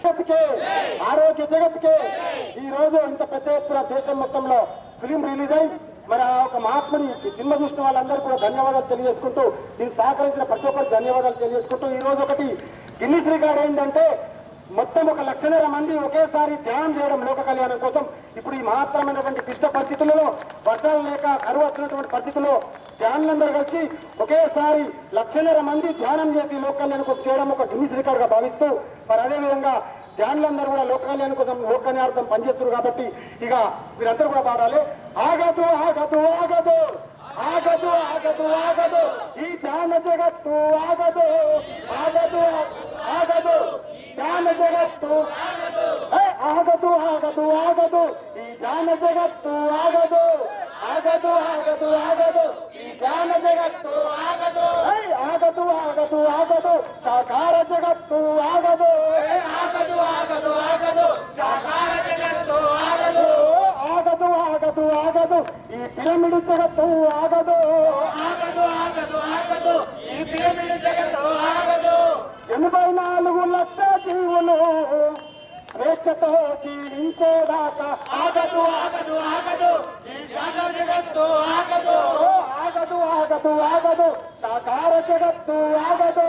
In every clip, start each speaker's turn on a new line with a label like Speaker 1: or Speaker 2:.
Speaker 1: జగత్కే ఆరోగ్య జగత్కే ఈ రోజు ఇంత పెద్ద ఎత్తున దేశం మొత్తంలో ఫిలిం రిలీజ్ అయి మరి ఆ ఒక మహాత్ముని సినిమా చూసిన వాళ్ళందరూ కూడా ధన్యవాదాలు తెలియజేసుకుంటూ దీనికి సహకరించిన ప్రతి ఒక్కరికి ధన్యవాదాలు తెలియజేసుకుంటూ ఈ రోజు ఒకటి గిన్నిస్ రికార్డ్ ఏంటంటే మొత్తం 1,00,000 మంది ఒకేసారి ధ్యానం చేయడం లోక కళ్యాణం కోసం. ఇప్పుడు ఈ మహత్తరమైనటువంటి క్లిష్ట పరిస్థితులలో వర్షాలు లేక కరువు వచ్చినటువంటి పరిస్థితుల్లో ధ్యానులందరూ కలిసి ఒకేసారి 1,00,000 మంది ధ్యానం చేసి లోక కళ్యాణం కోసం చేయడం ఒక గిన్నిస్ రికార్డ్ గా భావిస్తూ మరి అదేవిధంగా ధ్యానులందరూ కూడా లోక కళ్యాణం కోసం లోక కళ్యాణార్థం పనిచేస్తున్నారు కాబట్టి ఇక మీరందరూ కూడా పాడాలి. ఆగదు ఆగదు ఆగదు ఆగదు ఆగదు ఆగదు ఈ ధ్యాన జగత్తు ఆగదు ఆగదు ఆగదు ధ్యాన జగత్తు ఆగదు ఆగదు ఆగదు ఈ ధ్యాన జగత్తు ఆగదు ఆగదు ఆగదు ఆగదు ఈ ధ్యాన జగత్తు ఆగదు ఆగదు ఆగదు ఆగదు సాకార జగత్తు ఆగదు ఆగదు ఆగదు ఆగదు సాకార జగత్తు ఆగదు ఆగదు ఆగదు ఆగదు ఈ పిరమిడ్ జగత్తు ఆగదు ఆగదు ఆగదు ఆగదు ఈ పిరమిడ్ జగత్తు ఆగదు 84 లక్షల జీవులు స్వేచ్ఛతో జీవించేదాకా ఆగదు ఆగదు ఆగదు ఈ శాఖ జగత్తు ఆగదు ఆగదు ఆగదు ఆగదు సాకార జగత్తు ఆగదు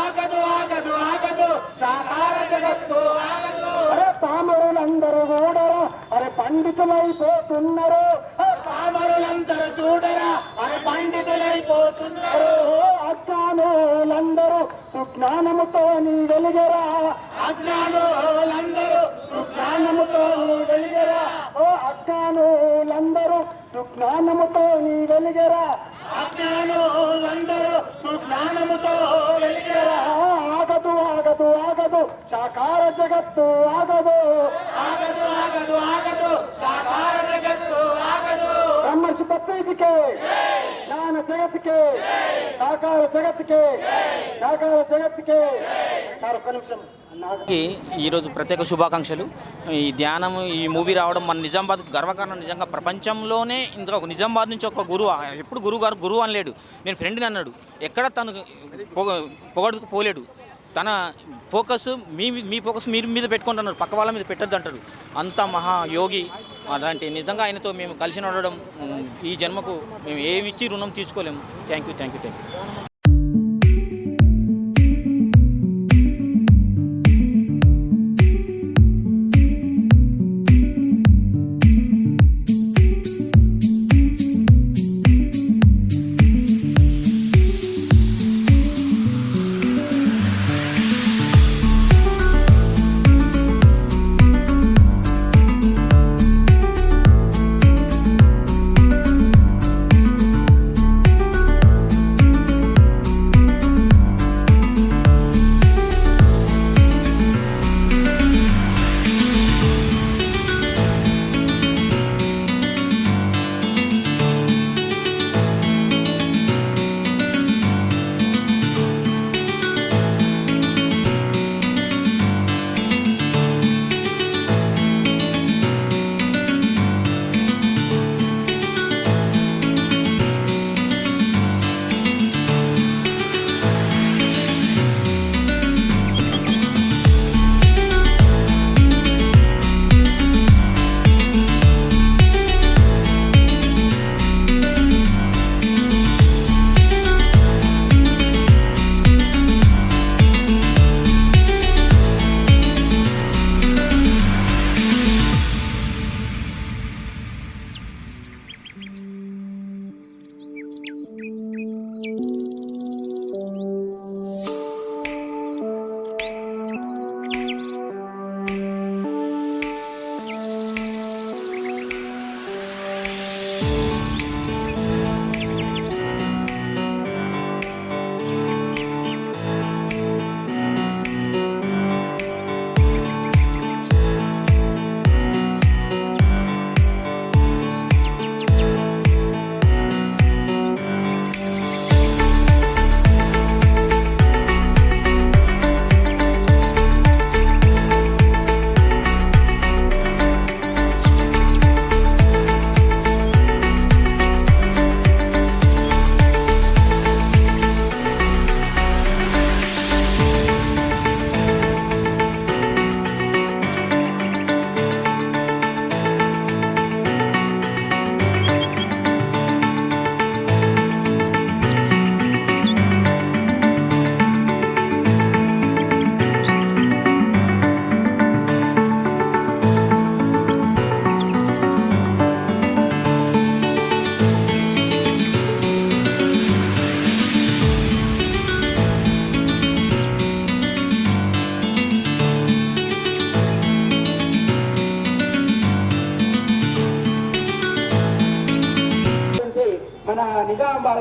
Speaker 1: ఆగదు ఆగదు ఆగదు సాకార జగత్తు ఆగదు. అరే పామరులందరూ చూడరా అరే పండితులైపోతున్నారు పామరులందరూ చూడరా అరే పండితులైపోతున్నారు అజ్ఞానులందరూ సుజ్ఞానముతో నీ వెలిగరా అజ్ఞానులందరూ సుజ్ఞానముతో నీ వెలిగరా ఓ అజ్ఞానులందరూ సుజ్ఞానముతో నీ వెలిగరా అజ్ఞానులందరూ సుజ్ఞానముతో వెలిగరా ఆగదు ఆగదు ఆగదు సాకార జగత్తు ఆగదు ఆగదు ఆగదు ఆగదు సాకార జగత్తు ఆగదు బ్రహ్మర్షి పత్రికే జ్ఞాన జగత్కే సాకార జగత్కే సాకార జగత్కే. ఒక్క నిమిషం.
Speaker 2: ఈరోజు ప్రత్యేక శుభాకాంక్షలు. ఈ ధ్యానం ఈ మూవీ రావడం మన నిజామాబాద్కు గర్వకారణం. నిజంగా ప్రపంచంలో ఇందులో ఒక నిజామాబాద్ నుంచి ఒక గురువు ఎప్పుడు గురువు అనలేడు. నేను ఫ్రెండ్ని అన్నాడు. ఎక్కడ తను పొగడుకు పోలేడు. తన ఫోకస్ మీ ఫోకస్ మీరు మీద పెట్టుకుంటున్నారు, పక్క వాళ్ళ మీద పెట్టద్దు అంటారు. అంత మహాయోగి. అలాంటి నిజంగా ఆయనతో మేము కలిసి నడవడం ఈ జన్మకు మేము ఏమిచ్చి రుణం తీసుకోలేము. Thank you.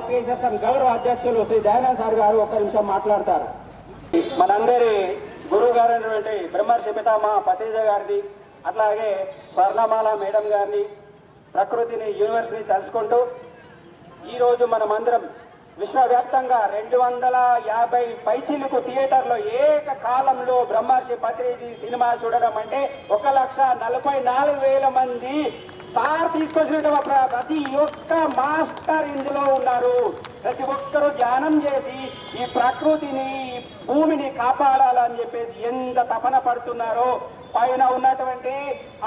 Speaker 1: పిఎస్ఎస్ఎం గౌరవ అధ్యక్షులు శ్రీ దయానంద్ సార్ గారు ఒక్క నిమిషం మాట్లాడతారు. మనందరి గురువు గారు అయినటువంటి బ్రహ్మర్షి పితామహ పత్రిజ గారిని, అట్లాగే స్వర్ణమాల మేడం గారిని, ప్రకృతిని, యూనివర్సిటీని తలుచుకుంటూ ఈరోజు మనమందరం విశ్వవ్యాప్తంగా 250 పైచిలుకు థియేటర్లో ఏకకాలంలో బ్రహ్మర్షి పత్రిజీ సినిమా చూడడం అంటే 1,44,000 మంది సార్ తీసుకొచ్చినటువంటి ప్రతి ఒక్క మాస్టర్ ఇందులో ఉన్నారు. ప్రతి ఒక్కరూ ధ్యానం చేసి ఈ ప్రకృతిని, ఈ భూమిని కాపాడాలని చెప్పేసి ఎంత తపన పడుతున్నారో, పైన ఉన్నటువంటి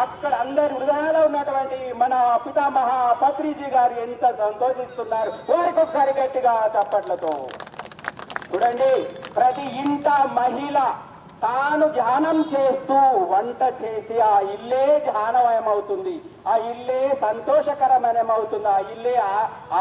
Speaker 1: అక్కడ అందరి హృదయాల్లో ఉన్నటువంటి మన పితామహ పత్రిజీ గారు ఎంత సంతోషిస్తున్నారు. వారికి ఒకసారి గట్టిగా చప్పట్లతో చూడండి. ప్రతి ఇంట మహిళ తాను ధ్యానం చేస్తూ వంట చేసి ఆ ఇల్లే ధ్యానమయమవుతుంది, ఆ ఇల్లే సంతోషకరమయమవుతుంది, ఆ ఇల్లే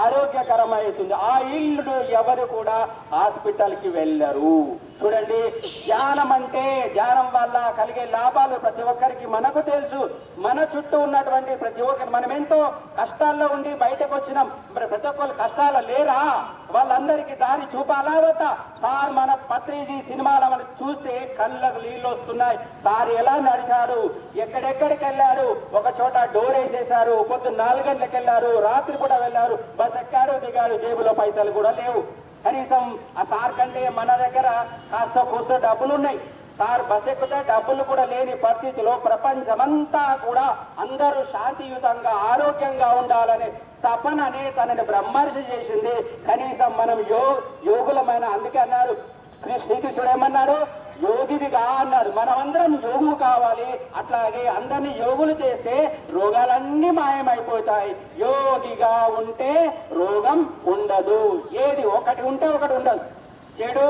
Speaker 1: ఆరోగ్యకరమవుతుంది. ఆ ఇల్లు ఎవరు కూడా హాస్పిటల్కి వెళ్ళరు. చూడండి, ధ్యానం అంటే, ధ్యానం వల్ల కలిగే లాభాలు ప్రతి ఒక్కరికి మనకు తెలుసు. మన చుట్టూ ఉన్నటువంటి ప్రతి ఒక్కరు, మనం ఎంతో కష్టాల్లో ఉండి బయటకు వచ్చినాం. ప్రతి ఒక్కరు కష్టాలు లేరా? వాళ్ళందరికీ దారి చూపాలా వద్దా? సార్ మన పత్రిజీ సినిమాలో మనం చూస్తే కళ్ళకు నీళ్ళు వస్తున్నాయి. సార్ ఎలా నడిచాడు, ఎక్కడెక్కడికి వెళ్ళారు, ఒక చోట డోర్ వేసేశారు, పొద్దున్న 4 గంటలకు వెళ్ళారు, రాత్రి కూడా వెళ్ళారు, బస్ ఎక్కాడు దిగాడు, జేబులో పైసలు కూడా లేవు. కనీసం ఆ సార్ కంటే మన దగ్గర కాస్త కూస్త డబ్బులు ఉన్నాయి. సార్ బస్ ఎక్కితే డబ్బులు కూడా లేని పరిస్థితిలో ప్రపంచమంతా కూడా అందరూ శాంతియుతంగా ఆరోగ్యంగా ఉండాలనే తపననే తనని బ్రహ్మర్షి చేసింది. కనీసం మనం యోగులమైన, అందుకే అన్నారు శ్రీకృష్ణుడు ఏమన్నాడు, యోగివిగా అన్నాడు. మనమందరం యోగు కావాలి. అట్లాగే అందరినీ యోగులు చేస్తే రోగాలన్నీ మాయమైపోతాయి. యోగిగా ఉంటే రోగం ఉండదు. ఏది ఒకటి ఉంటే ఒకటి ఉండదు. చెడు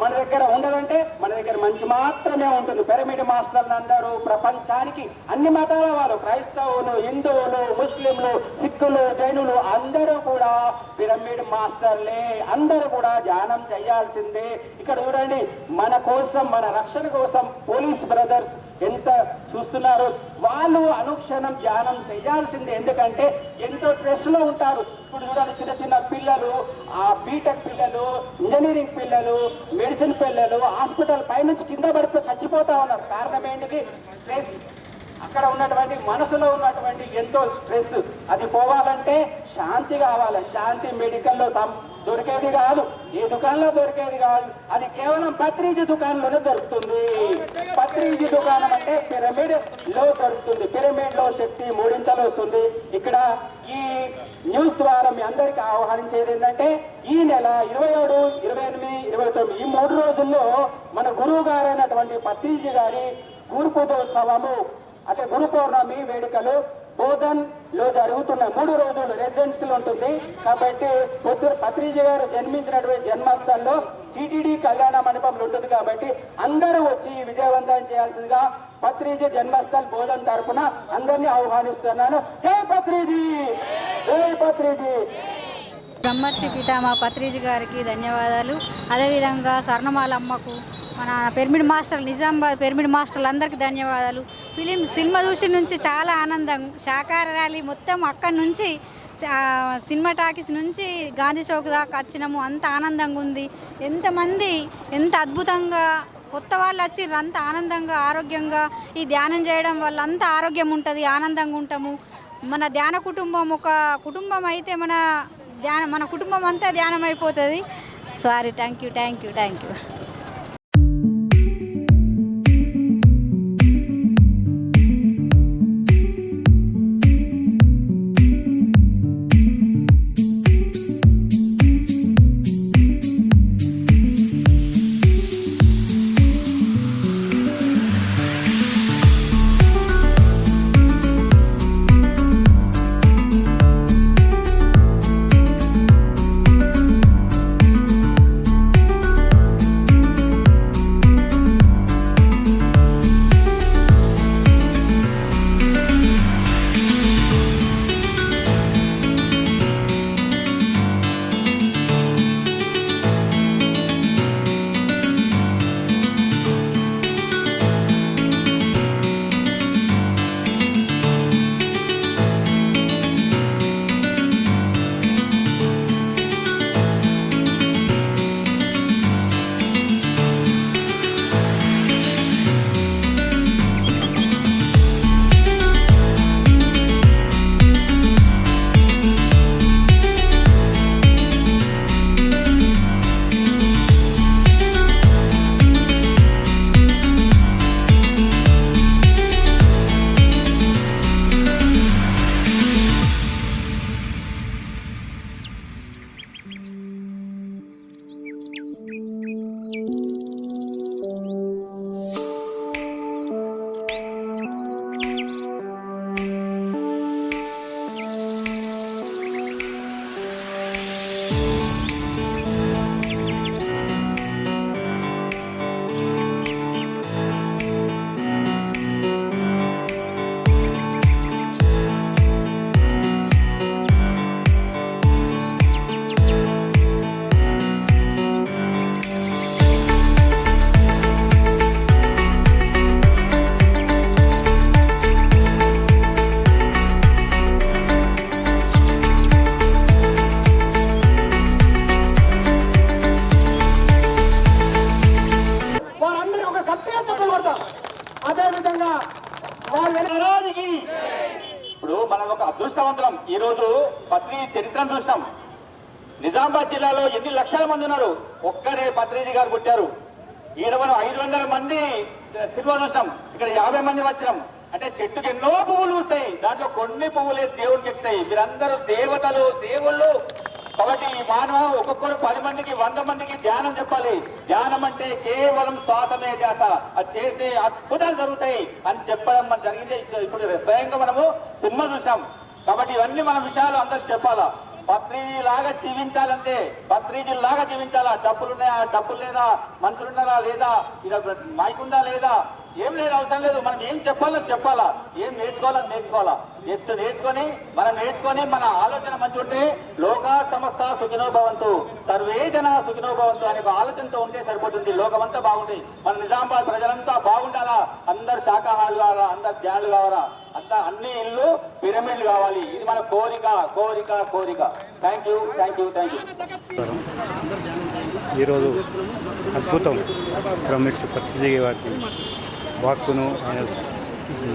Speaker 1: మన దగ్గర ఉండదంటే మన దగ్గర మంచి మాత్రమే ఉంటుంది. పిరమిడ్ మాస్టర్లు అందరూ ప్రపంచానికి అన్ని మతాల వారు, క్రైస్తవులు, హిందువులు, ముస్లింలు, సిక్కులు, జైనులు అందరూ కూడా పిరమిడ్ మాస్టర్లే. అందరూ కూడా ధ్యానం చేయాల్సిందే. ఇక్కడ చూడండి, మన కోసం, మన రక్షణ కోసం పోలీస్ బ్రదర్స్ ఎంత చూస్తున్నారు. వాళ్ళు అనుక్షణం ధ్యానం చేయాల్సిందే. ఎందుకంటే ఎంతో స్ట్రెస్ లో ఉంటారు. ఇప్పుడు చూడండి, చిన్న చిన్న పిల్లలు, ఆ బీటెక్ పిల్లలు, ఇంజనీరింగ్ పిల్లలు, మెడిసిన్ పిల్లలు హాస్పిటల్ పైనుంచి కింద పడిపోయి చచ్చిపోతా ఉన్నారు. కారణం ఏంటిది? స్ట్రెస్. అక్కడ ఉన్నటువంటి మనసులో ఉన్నటువంటి ఎంతో స్ట్రెస్, అది పోవాలంటే శాంతి కావాలి. శాంతి మెడికల్లో దొరికేది కాదు, ఏ దుకాణంలో దొరికేది కాదు. అది కేవలం పత్రిజీ దుకాణంలోనే దొరుకుతుంది. పత్రిజీ దుకాణం అంటే పిరమిడ్ లో దొరుకుతుంది. పిరమిడ్ లో శక్తి 3 ఇంతలు వస్తుంది. ఇక్కడ ఈ న్యూస్ ద్వారా మీ అందరికీ ఆహ్వానించేది ఏంటంటే, ఈ నెల 27, 28, 29 ఈ 3 రోజుల్లో మన గురువు గారైనటువంటి పత్రిజీ గారి గురుపూజోత్సవము, అంటే గురు పౌర్ణమి వేడుకలు బోధన్ లో జరుగుతున్నాయి. 3 రోజులు రెసిడెన్సీలు ఉంటుంది. కాబట్టి పత్రిజీ గారు జన్మించినటువంటి జన్మస్థలంలో టీటీడీ కళ్యాణ మండపంలో ఉంటుంది. కాబట్టి అందరూ వచ్చి విజయవంతం చేయాల్సిందిగా పత్రిజీ జన్మస్థల్ బోధన్ తరఫున అందరినీ ఆహ్వానిస్తున్నాను. జై పత్రిజీ, జై పత్రిజీ.
Speaker 3: బ్రహ్మర్షి పితామహ పత్రిజీ గారికి ధన్యవాదాలు. అదేవిధంగా స్వర్ణమాలమ్మకు, మన పిరమిడ్ మాస్టర్, నిజామాబాద్ పిరమిడ్ మాస్టర్లు అందరికీ ధన్యవాదాలు. సినిమా చూసి నుంచి చాలా ఆనందం. శాకాహార ర్యాలీ మొత్తం అక్కడి నుంచి సినిమా టాకీస్ నుంచి గాంధీ చౌక్ దాకా వచ్చినాము. అంత ఆనందంగా ఉంది. ఎంతమంది ఎంత అద్భుతంగా కొత్త వాళ్ళు వచ్చి అంత ఆనందంగా ఆరోగ్యంగా ఈ ధ్యానం చేయడం వల్ల అంత ఆరోగ్యం ఉంటుంది, ఆనందంగా ఉంటాము. మన ధ్యాన కుటుంబం ఒక కుటుంబం అయితే మన కుటుంబం అంతా ధ్యానం అయిపోతుంది. Sorry, thank you.
Speaker 1: గట్టిగా చెప్పలు కొడతాం. అదేవిధంగా
Speaker 4: ఇప్పుడు మనం ఒక అదృష్టవంతులం. ఈ రోజు పత్రి చరిత్రను చూసినాం. నిజామాబాద్ జిల్లాలో ఎన్ని లక్షల మంది ఉన్నారు, ఒక్కడే పత్రిజీ గారు పుట్టారు. ఈడ మనం 500 మంది సినిమా చూసినాం, ఇక్కడ 50 మంది వచ్చినాం. అంటే చెట్టుకి ఎన్నో పువ్వులు పూస్తాయి, దాంట్లో కొన్ని పువ్వులే దేవుడికి ఎక్కుతాయి. మీరందరూ దేవతలు, దేవుళ్ళు. కాబట్టి ఈ మానవ ఒక్కొక్కరు 10 మందికి 100 మందికి ధ్యానం చెప్పాలి. ధ్యానం అంటే కేవలం శ్వాసమే ధ్యాస, అది చేస్తే అద్భుతాలు జరుగుతాయి అని చెప్పడం మన జరిగింది. ఇప్పుడు స్వయంగా మనము సినిమా చూసాం. కాబట్టి ఇవన్నీ మన విషయాలు అందరికి చెప్పాలా. పత్రిజీ లాగా జీవించాలంటే పత్రిజీ లాగా జీవించాలా. డబ్బులున్నాయా, డబ్బులు లేదా, మనుషులున్నారా లేదా, ఇలా మైకుందా లేదా, ఏం లేదు, అవసరం లేదు. మనం ఏం చెప్పాలో చెప్పాలా, ఏం నేర్చుకోవాలో నేర్చుకోవాలా. జస్ట్ నేర్చుకొని మన ఆలోచన మంచి ఉంటే లోక సమస్త సుఖినో భవంతు, సర్వే జన సుఖినో భవంతు అనే ఒక ఆలోచనతో ఉంటే సరిపోతుంది. లోకమంతా బాగుంటాయి. మన నిజామాబాద్ ప్రజలంతా బాగుండాలా. అందరు శాకాహారులు కావాలా, అందరు ధ్యానులు కావాలా, అంతా అన్ని ఇల్లు పిరమిడ్లు కావాలి. ఇది మన కోరిక కోరిక కోరిక. Thank you.
Speaker 5: ఈరోజు అద్భుతం బ్రహ్మేశ్వర పత్రిజీ వారికి వాక్కును ఆయన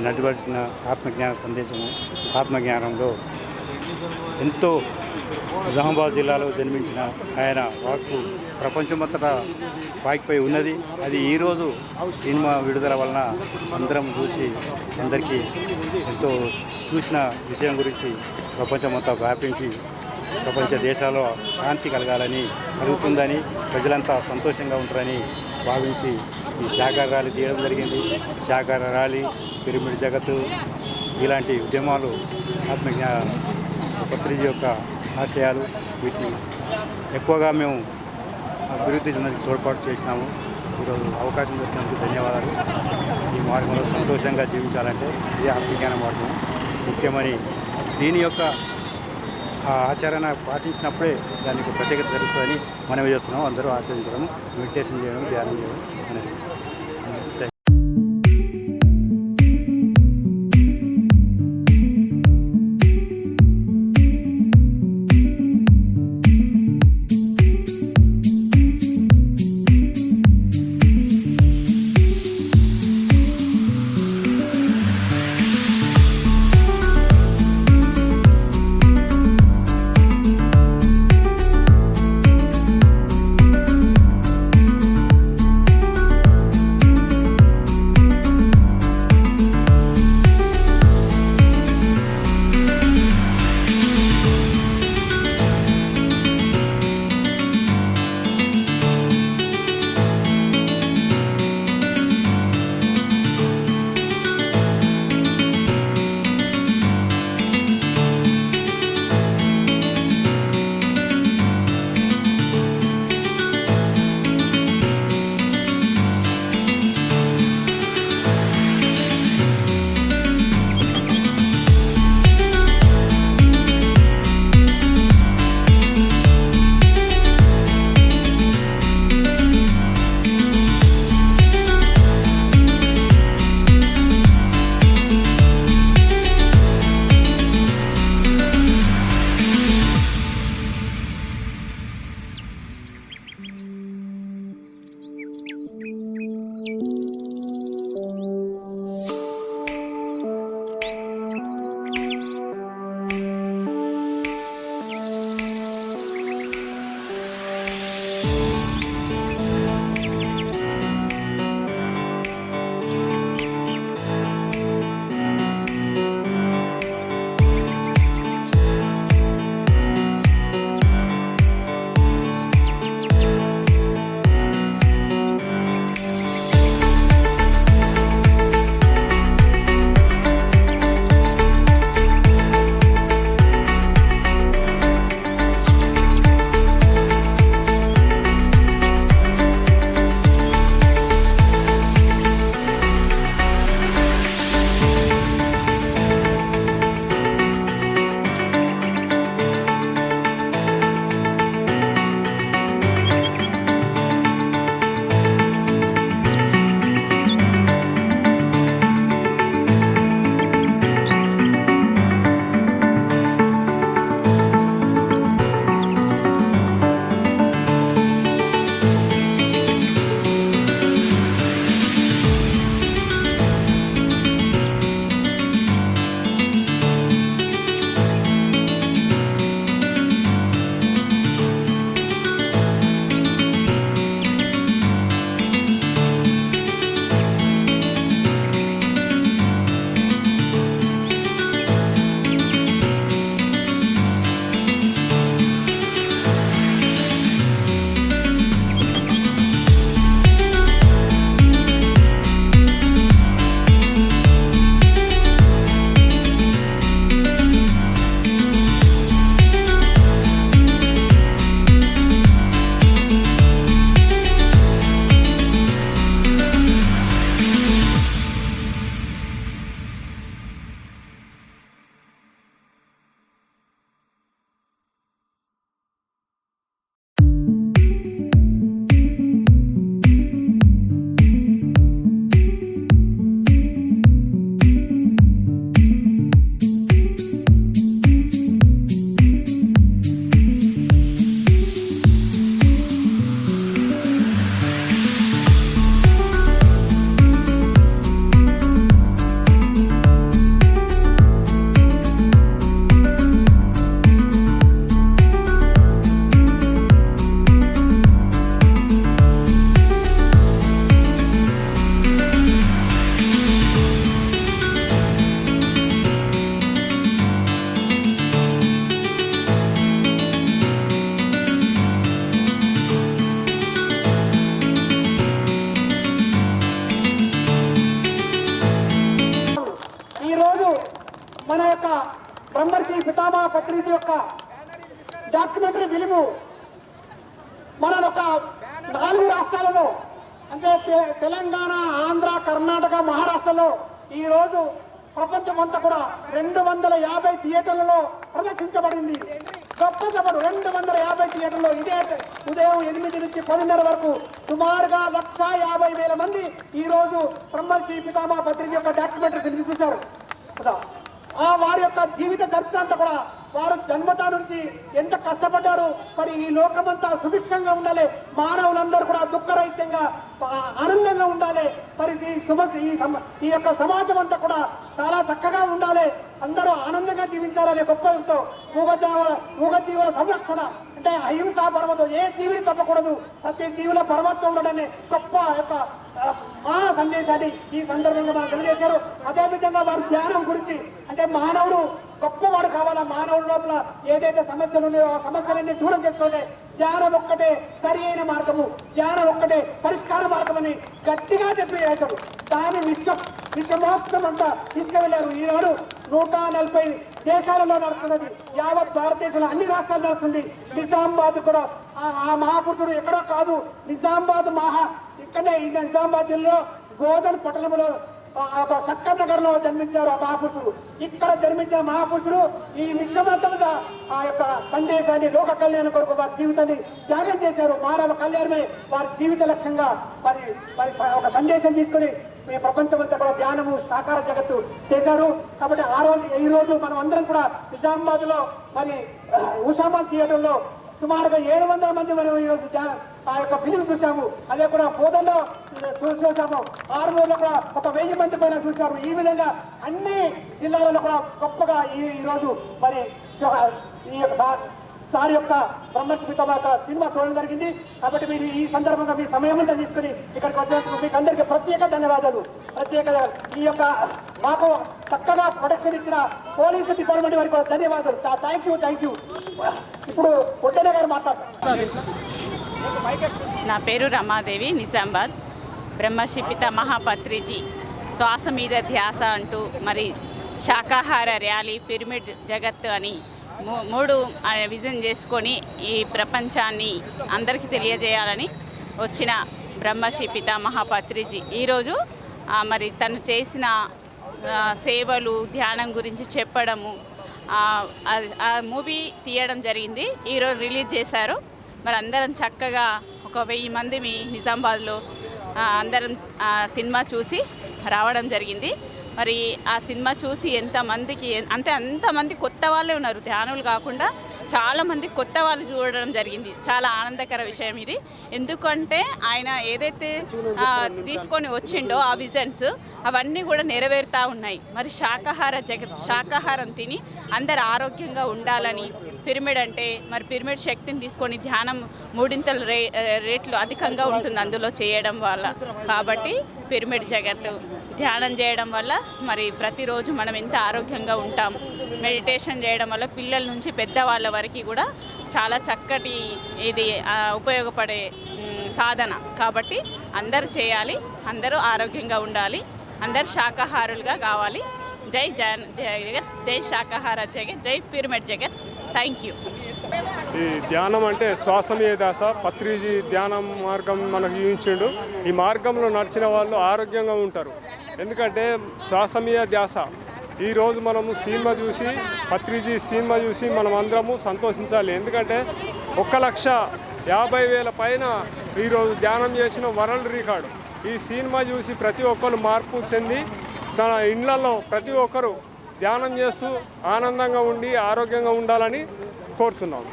Speaker 5: నడిపడిన ఆత్మజ్ఞాన సందేశము, ఆత్మజ్ఞానంలో ఎంతో నిజామాబాద్ జిల్లాలో జన్మించిన ఆయన వాక్కు ప్రపంచమంతటా వాకిపోయి ఉన్నది. అది ఈరోజు సినిమా విడుదల వలన అందరం చూసి అందరికీ ఎంతో చూసిన విషయం గురించి ప్రపంచమంతా వ్యాపించి ప్రపంచ దేశాల్లో శాంతి కలుగుతుందని, ప్రజలంతా సంతోషంగా ఉంటారని భావించి ఈ శాఖాహార ర్యాలీ తీయడం జరిగింది. శాఖాహార ర్యాలీ, పిరమిడ్ జగత్తు ఇలాంటి ఉద్యమాలు ఆత్మజ్ఞాన పత్రిజీ యొక్క ఆశయాలు, వీటిని ఎక్కువగా మేము అభివృద్ధి చెందడానికి తోడ్పాటు చేసినాము. ఈరోజు అవకాశం దొరికినందుకు ధన్యవాదాలు. ఈ మార్గంలో సంతోషంగా జీవించాలంటే ఇదే ఆత్మజ్ఞాన మార్గం ముఖ్యమని, దీని యొక్క ఆచరణ పాటించినప్పుడే దానికి ప్రత్యేకత జరుగుతుందని మనమే చేస్తున్నాం. అందరూ ఆచరించడం, మెడిటేషన్ చేయడం, ధ్యానం చేయడం అనేది.
Speaker 1: బ్రహ్మర్షి పితామహ పత్రిజీ యొక్క డాక్యుమెంటరీ ఫిలిము మన ఒక 4 రాష్ట్రాలలో అంటే తెలంగాణ, ఆంధ్ర, కర్ణాటక, మహారాష్ట్రలో ఈరోజు ప్రపంచమంతా కూడా 250 థియేటర్లలో ప్రదర్శించబడింది. గొప్ప సభలు 250 థియేటర్లో ఇదే ఉదయం 8 నుంచి 10:30 వరకు సుమారుగా 150,000 మంది ఈరోజు బ్రహ్మర్షి పితామహ పత్రిజీ యొక్క డాక్యుమెంటరీ ఫిల్మ్ చూశారు. వారి యొక్క జీవిత చరిత్ర అంతా కూడా వారు జన్మతా నుంచి ఎంత కష్టపడ్డారు, మరి ఈ లోకమంతా సుభిక్షంగా ఉండాలి, మానవులందరూ కూడా దుఃఖరహితంగా ఆనందంగా ఉండాలి, మరి ఈ యొక్క సమాజం అంతా కూడా చాలా చక్కగా ఉండాలి, అందరూ ఆనందంగా జీవించాలనే గొప్పతో మూగజీవుల సంరక్షణ అంటే అహింసా పరమతో ఏ జీవిని తప్పకూడదు, ప్రతి జీవుల పరమత్వం ఉండడనే గొప్ప యొక్క మహా సందేశాన్ని ఈ సందర్భంగా మనం తెలియజేశారు. అదేవిధంగా వారు ధ్యానం గురించి అంటే మానవుడు గొప్పవాడు కావాలా, మానవుడి లోపల ఏదైతే సమస్యలు ఉన్నాయో ఆ సమస్యలన్నీ దూరం చేసుకోవాలి, ధ్యానం ఒక్కటే సరి అయిన మార్గము, ధ్యానం ఒక్కటే పరిష్కార మార్గం అని గట్టిగా చెప్పి వేశాడు. దాన్ని విశ్వమోత్తం అంతా తీసుకువెళ్లారు. ఈనాడు 140 దేశాలలో నడుస్తున్నది, యావత్ భారతదేశంలో అన్ని రాష్ట్రాలు నడుస్తుంది. నిజామాబాద్ కూడా ఆ మహాపురుషుడు ఎక్కడో కాదు, నిజామాబాద్ ఇక్కడనే ఈ నిజామాబాద్ జిల్లాలో గోదల్ పట్టణంలో సక్కర్ నగర్ లో జన్మించారు ఆ మహాపురుషుడు. ఇక్కడ జన్మించిన మహాపురుషుడు ఈ విశ్వమంతా ఆ యొక్క సందేశాన్ని, లోక కళ్యాణం కొరకు వారి జీవితాన్ని త్యాగం చేశారు. మానవ కళ్యాణమే వారి జీవిత లక్ష్యంగా మరి ఒక సందేశం తీసుకుని ఈ ప్రపంచమంతా కూడా ధ్యానము సాకార జగత్తు చేశారు. కాబట్టి ఈ రోజు మనం అందరం కూడా నిజామాబాద్ లో మరి ఉషామాన్ థియేటర్ లో సుమారుగా 700 మంది మనం ఈరోజు ఆ యొక్క ఫిలిం చూసాము. అదే కూడా పోదల్లో చూసాము. ఆరుమూరులో కూడా 1000 మంది పైన చూసాము. ఈ విధంగా అన్ని జిల్లాలలో కూడా గొప్పగా ఈరోజు మరి ఈ యొక్క సార్ యొక్క బ్రహ్మర్షి పితామహ సినిమా చూడడం జరిగింది. కాబట్టి మీరు ఈ సందర్భంగా మీ సమయం అంతా తీసుకుని ఇక్కడికి వచ్చినందుకు మీకు అందరికీ ప్రత్యేక ధన్యవాదాలు. ఈ యొక్క మాకు చక్కగా ప్రొటెక్షన్ ఇచ్చిన పోలీసు డిపార్ట్మెంట్ వారికి కూడా ధన్యవాదాలు. Thank you. ఇప్పుడు ఒడ్డెన గారు మాట్లాడతారు.
Speaker 6: నా పేరు రమాదేవి, నిజామాబాద్. బ్రహ్మర్షి పితామహ పత్రిజీ శ్వాస మీద ధ్యాస అంటూ మరి శాకాహార ర్యాలీ పిరమిడ్ జగత్ అని 3 విజన్ చేసుకొని ఈ ప్రపంచాన్ని అందరికీ తెలియజేయాలని వచ్చిన బ్రహ్మర్షి పితామహ పత్రిజీ ఈరోజు మరి తను చేసిన సేవలు, ధ్యానం గురించి చెప్పడము, ఆ మూవీ తీయడం జరిగింది. ఈరోజు రిలీజ్ చేశారు. మరి అందరం చక్కగా 1000 మంది నిజామాబాద్లో అందరం సినిమా చూసి రావడం జరిగింది. మరి ఆ సినిమా చూసి ఎంతమందికి అంటే అంతమంది కొత్త వాళ్ళే ఉన్నారు, ధ్యానులు కాకుండా చాలామంది కొత్త వాళ్ళు చూడడం జరిగింది. చాలా ఆనందకర విషయం ఇది. ఎందుకంటే ఆయన ఏదైతే తీసుకొని వచ్చిండో ఆ విజన్స్ అవన్నీ కూడా నెరవేరుతూ ఉన్నాయి. మరి శాకాహారం తిని అందరు ఆరోగ్యంగా ఉండాలని పిరమిడ్ అంటే మరి పిరమిడ్ శక్తిని తీసుకొని ధ్యానం 3 రేట్లు అధికంగా ఉంటుంది అందులో చేయడం వల్ల. కాబట్టి పిరమిడ్ జగత్తు ధ్యానం చేయడం వల్ల మరి ప్రతిరోజు మనం ఎంత ఆరోగ్యంగా ఉంటాం. మెడిటేషన్ చేయడం వల్ల పిల్లల నుంచి పెద్దవాళ్ళ వరకు కూడా చాలా చక్కటి ఇది ఉపయోగపడే సాధన. కాబట్టి అందరూ చేయాలి, అందరూ ఆరోగ్యంగా ఉండాలి, అందరూ శాకాహారులుగా కావాలి. జై జగత్, జై శాకాహార జగత్, జై పిరమిడ్ జగత్. Thank you.
Speaker 7: ఈ ధ్యానం అంటే శ్వాస మీద ధ్యాస. పత్రిజీ ధ్యానం మార్గం మనకు చూపించిండు. ఈ మార్గంలో నడిచిన వాళ్ళు ఆరోగ్యంగా ఉంటారు. ఎందుకంటే శ్వాస మీద ధ్యాస. ఈరోజు మనము సినిమా చూసి పత్రిజీ సినిమా చూసి మనం అందరము సంతోషించాలి. ఎందుకంటే 1,50,000 పైన ఈరోజు ధ్యానం చేసిన వరల్డ్ రికార్డు. ఈ సినిమా చూసి ప్రతి ఒక్కరు మార్పు చెంది తన ఇండ్లలో ప్రతి ఒక్కరు ధ్యానం చేస్తూ ఆనందంగా ఉండి ఆరోగ్యంగా ఉండాలని కోరుతున్నాం.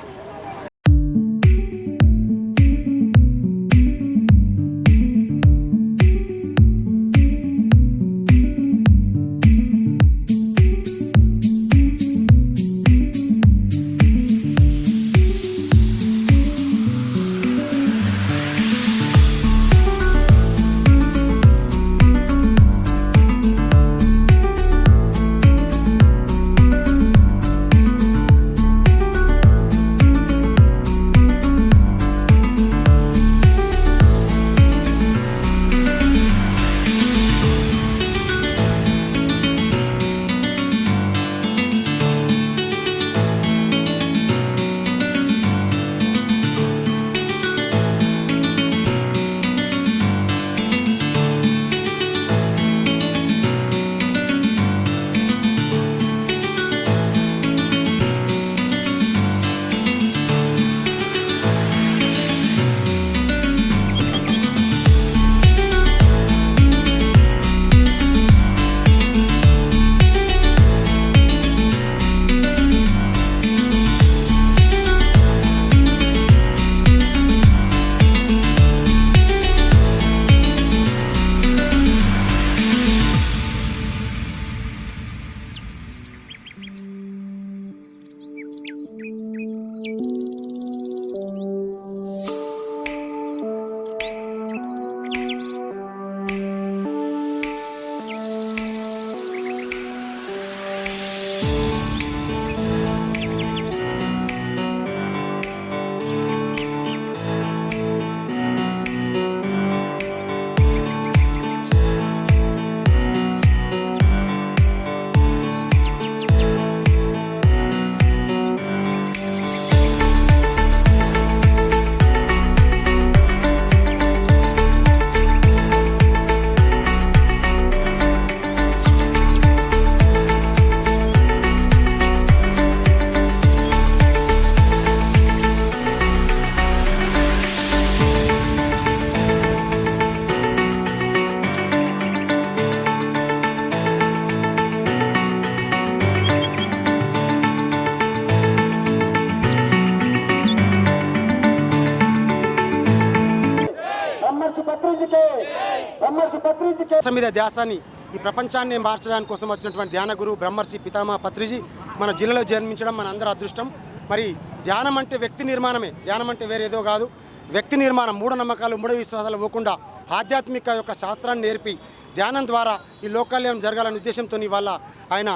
Speaker 1: మీద ధ్యాసాన్ని ఈ ప్రపంచాన్ని మార్చడానికి కోసం వచ్చినటువంటి ధ్యాన గురువు బ్రహ్మర్షి పితామహ పత్రిజీ మన జిల్లాలో జన్మించడం మన అందరి అదృష్టం. మరి ధ్యానం అంటే వ్యక్తి నిర్మాణమే, ధ్యానం అంటే వేరేదో కాదు. వ్యక్తి నిర్మాణం, మూఢనమ్మకాలు, మూఢ విశ్వాసాలు పోకుండా ఆధ్యాత్మిక యొక్క శాస్త్రాన్ని నేర్పి ధ్యానం ద్వారా ఈ లోకల్యాణం జరగాలనే ఉద్దేశంతో ఇవాళ ఆయన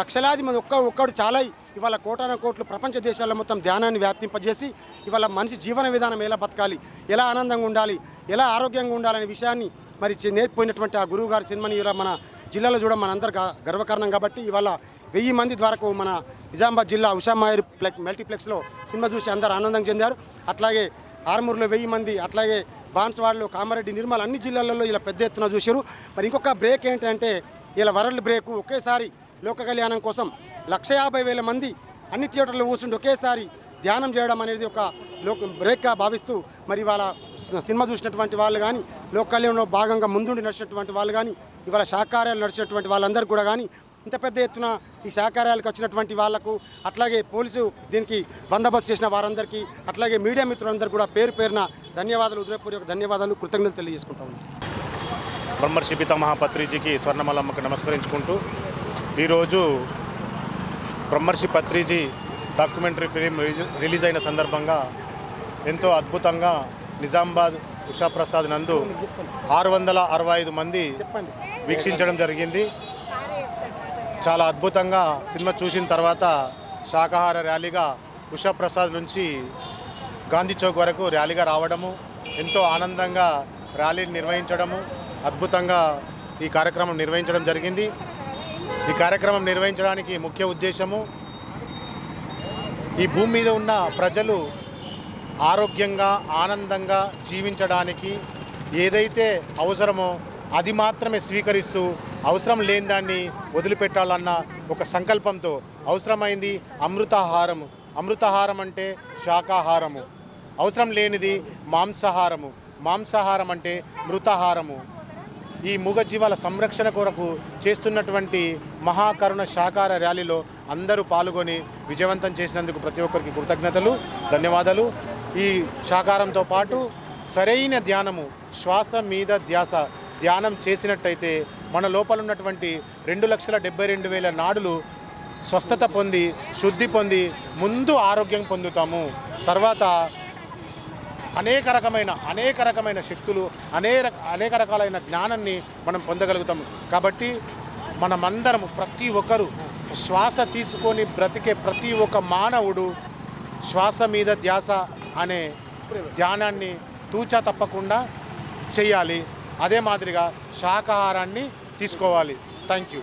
Speaker 1: లక్షలాది మంది ఒక్కడు చాలా ఇవాళ కోటాన కోట్లు ప్రపంచ దేశాల్లో మొత్తం ధ్యానాన్ని వ్యాప్తింపజేసి ఇవాళ మనిషి జీవన విధానం ఎలా బతకాలి, ఎలా ఆనందంగా ఉండాలి, ఎలా ఆరోగ్యంగా ఉండాలనే విషయాన్ని మరి నేర్పిపోయినటువంటి ఆ గురువు గారి సినిమాని ఇలా మన జిల్లాలో చూడడం మనందరూ గర్వకారణం. కాబట్టి ఇవాళ 1000 మంది ద్వారా మన నిజామాబాద్ జిల్లా ఉషామాయిర్ మల్టీప్లెక్స్లో సినిమా చూసి అందరూ ఆనందం చెందారు. అట్లాగే ఆర్మూర్లో 1000 మంది, అట్లాగే బాన్స్వాడలో, కామారెడ్డి, నిర్మల్ అన్ని జిల్లాలలో ఇలా పెద్ద ఎత్తున చూశారు. మరి ఇంకొక బ్రేక్ ఏంటంటే ఇలా వరల్డ్ బ్రేక్ ఒకేసారి లోక కళ్యాణం కోసం 150,000 మంది అన్ని థియేటర్లు కూర్చుండి ఒకేసారి ధ్యానం చేయడం అనేది ఒక బ్రేక్గా భావిస్తూ మరి ఇవాళ సినిమా చూసినటువంటి వాళ్ళు కానీ లోక కళ్యాణంలో భాగంగా ముందుండి నడిచినటువంటి వాళ్ళు కానీ ఇవాళ శాకార్యాలు నడిచినటువంటి వాళ్ళందరూ కూడా కానీ ఇంత పెద్ద ఎత్తున ఈ శాకార్యాలకు వచ్చినటువంటి వాళ్లకు, అట్లాగే పోలీసు దీనికి బందోబస్తు చేసిన వారందరికీ, అట్లాగే మీడియా మిత్రులందరూ కూడా పేరు పేరున ధన్యవాదాలు, హృదయపూర్వక ధన్యవాదాలు, కృతజ్ఞతలు తెలియజేసుకుంటా ఉన్నాను.
Speaker 8: బ్రహ్మర్షి పితామహ పత్రిజీకి స్వర్ణమల్లమ్మకు నమస్కరించుకుంటూ ఈరోజు బ్రహ్మర్షి పత్రిజీ డాక్యుమెంటరీ ఫిలిం రిలీజ్ అయిన సందర్భంగా ఎంతో అద్భుతంగా నిజామాబాద్ ఉషాప్రసాద్ నందు 665 మంది వీక్షించడం జరిగింది. చాలా అద్భుతంగా సినిమా చూసిన తర్వాత శాకాహార ర్యాలీగా ఉషాప్రసాద్ నుంచి గాంధీ చౌక్ వరకు ర్యాలీగా రావడము, ఎంతో ఆనందంగా ర్యాలీని నిర్వహించడము, అద్భుతంగా ఈ కార్యక్రమం నిర్వహించడం జరిగింది. ఈ కార్యక్రమం నిర్వహించడానికి ముఖ్య ఉద్దేశము ఈ భూమి మీద ఉన్న ప్రజలు ఆరోగ్యంగా ఆనందంగా జీవించడానికి ఏదైతే అవసరమో అది మాత్రమే స్వీకరిస్తూ అవసరం లేని దాన్ని వదిలిపెట్టాలన్న ఒక సంకల్పంతో అవసరమైంది అమృతాహారము. అమృతాహారం అంటే శాకాహారము, అవసరం లేనిది మాంసాహారము, మాంసాహారం అంటే మృతాహారము. ఈ మూగజీవాల సంరక్షణ కొరకు చేస్తున్నటువంటి మహాకరుణ శాకాహార ర్యాలీలో అందరూ పాల్గొని విజయవంతం చేసినందుకు ప్రతి ఒక్కరికి కృతజ్ఞతలు, ధన్యవాదాలు. ఈ శాకాహారంతో పాటు సరైన ధ్యానము, శ్వాస మీద ధ్యాస ధ్యానం చేసినట్టయితే మన లోపల ఉన్నటువంటి 2,72,000 నాడులు స్వస్థత పొంది, శుద్ధి పొంది ముందు ఆరోగ్యం పొందుతాము. తర్వాత అనేక రకమైన శక్తులు, అనేక రకాలైన జ్ఞానాన్ని మనం పొందగలుగుతాము. కాబట్టి మనమందరం ప్రతి ఒక్కరూ శ్వాస తీసుకొని బ్రతికే ప్రతి ఒక్క మానవుడు శ్వాస మీద ధ్యాస అనే ధ్యానాన్ని తూచా తప్పకుండా చేయాలి. అదే మాదిరిగా శాకాహారాన్ని తీసుకోవాలి. Thank you.